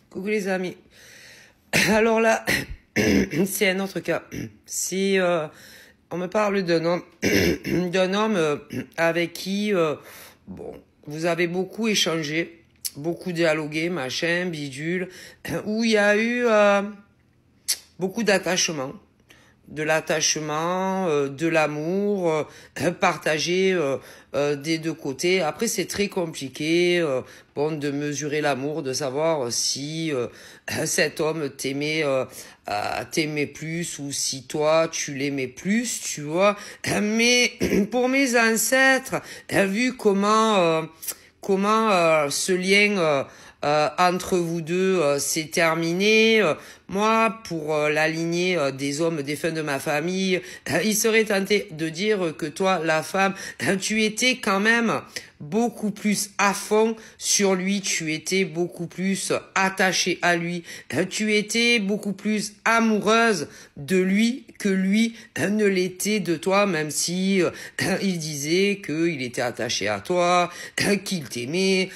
Coucou les amis. Alors là, c'est un autre cas. Si on me parle d'un homme, avec qui, bon, vous avez beaucoup échangé, beaucoup dialogué, machin, bidule, où il y a eu beaucoup d'attachement. De l'attachement, de l'amour, partagé des deux côtés. Après, c'est très compliqué bon, de mesurer l'amour, de savoir si cet homme t'aimait plus ou si toi, tu l'aimais plus, tu vois. Mais pour mes ancêtres, vu comment ce lien entre vous deux s'est terminé. Moi, pour la lignée des hommes défunts de ma famille, il serait tenté de dire que toi, la femme, tu étais quand même beaucoup plus à fond sur lui, tu étais beaucoup plus attachée à lui, tu étais beaucoup plus amoureuse de lui que lui ne l'était de toi, même si il disait qu'il était attaché à toi, qu'il t'aimait,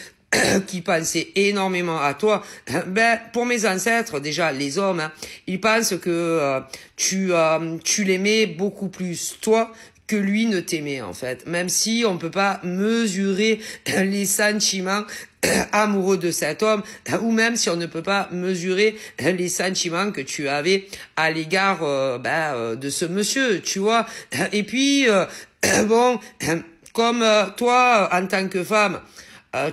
qui pensait énormément à toi. Ben, pour mes ancêtres, déjà, les hommes, hein, ils pensent que tu l'aimais beaucoup plus, toi, que lui ne t'aimait, en fait. Même si on peut pas mesurer les sentiments amoureux de cet homme, ou même si on ne peut pas mesurer les sentiments que tu avais à l'égard de ce monsieur, tu vois. Et puis, bon, comme toi, en tant que femme,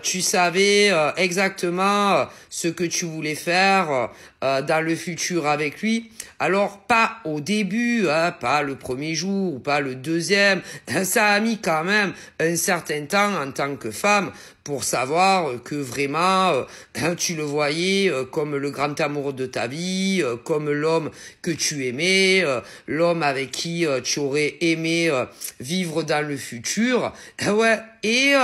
tu savais exactement ce que tu voulais faire dans le futur avec lui. Alors, pas au début, hein, pas le premier jour ou pas le deuxième. Ça a mis quand même un certain temps en tant que femme pour savoir que vraiment tu le voyais comme le grand amour de ta vie, comme l'homme que tu aimais, l'homme avec qui tu aurais aimé vivre dans le futur. Ouais, et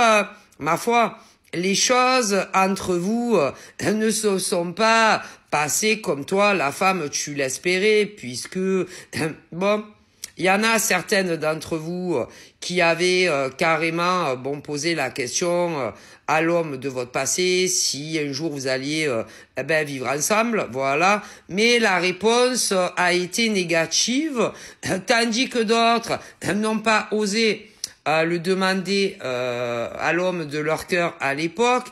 ma foi, les choses entre vous ne se sont pas passées comme toi, la femme, tu l'espérais, puisque, bon, il y en a certaines d'entre vous qui avaient carrément posé la question à l'homme de votre passé si un jour vous alliez vivre ensemble, voilà. Mais la réponse a été négative, tandis que d'autres n'ont pas osé le demander à l'homme de leur cœur à l'époque,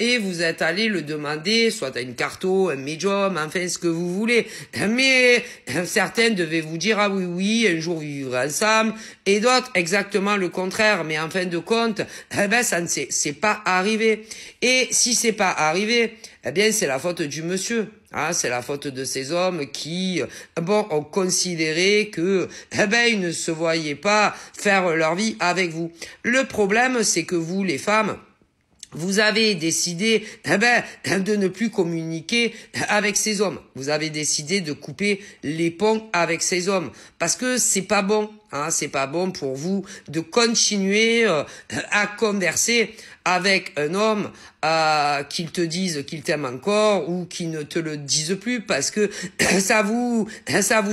et vous êtes allé le demander soit à une carto, un médium, enfin ce que vous voulez. Mais certains devaient vous dire ah oui oui un jour vous vivrez ensemble, et d'autres exactement le contraire. Mais en fin de compte, ça ne c'est pas arrivé. Et si c'est pas arrivé, eh bien c'est la faute du monsieur. Hein, c'est la faute de ces hommes qui, ont considéré que, ils ne se voyaient pas faire leur vie avec vous. Le problème, c'est que vous, les femmes, vous avez décidé de ne plus communiquer avec ces hommes. Vous avez décidé de couper les ponts avec ces hommes parce que c'est pas bon. Hein, c'est pas bon pour vous de continuer à converser avec un homme qu'il te dise qu'il t'aime encore ou qu'il ne te le dise plus, parce que ça vous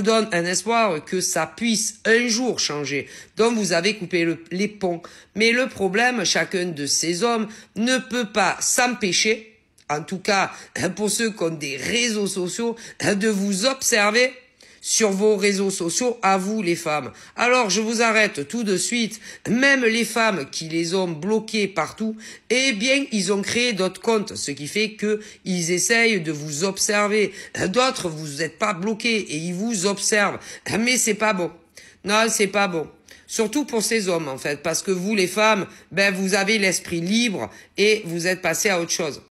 donne un espoir que ça puisse un jour changer. Donc vous avez coupé les ponts. Mais le problème, chacun de ces hommes ne peut pas s'empêcher, en tout cas pour ceux qui ont des réseaux sociaux, de vous observer sur vos réseaux sociaux, à vous les femmes. Alors je vous arrête tout de suite, même les femmes qui les ont bloqués partout, eh bien ils ont créé d'autres comptes, ce qui fait que ils essayent de vous observer. D'autres, vous n'êtes pas bloqués et ils vous observent, mais c'est pas bon. Non, c'est pas bon. Surtout pour ces hommes en fait, parce que vous les femmes, vous avez l'esprit libre et vous êtes passés à autre chose.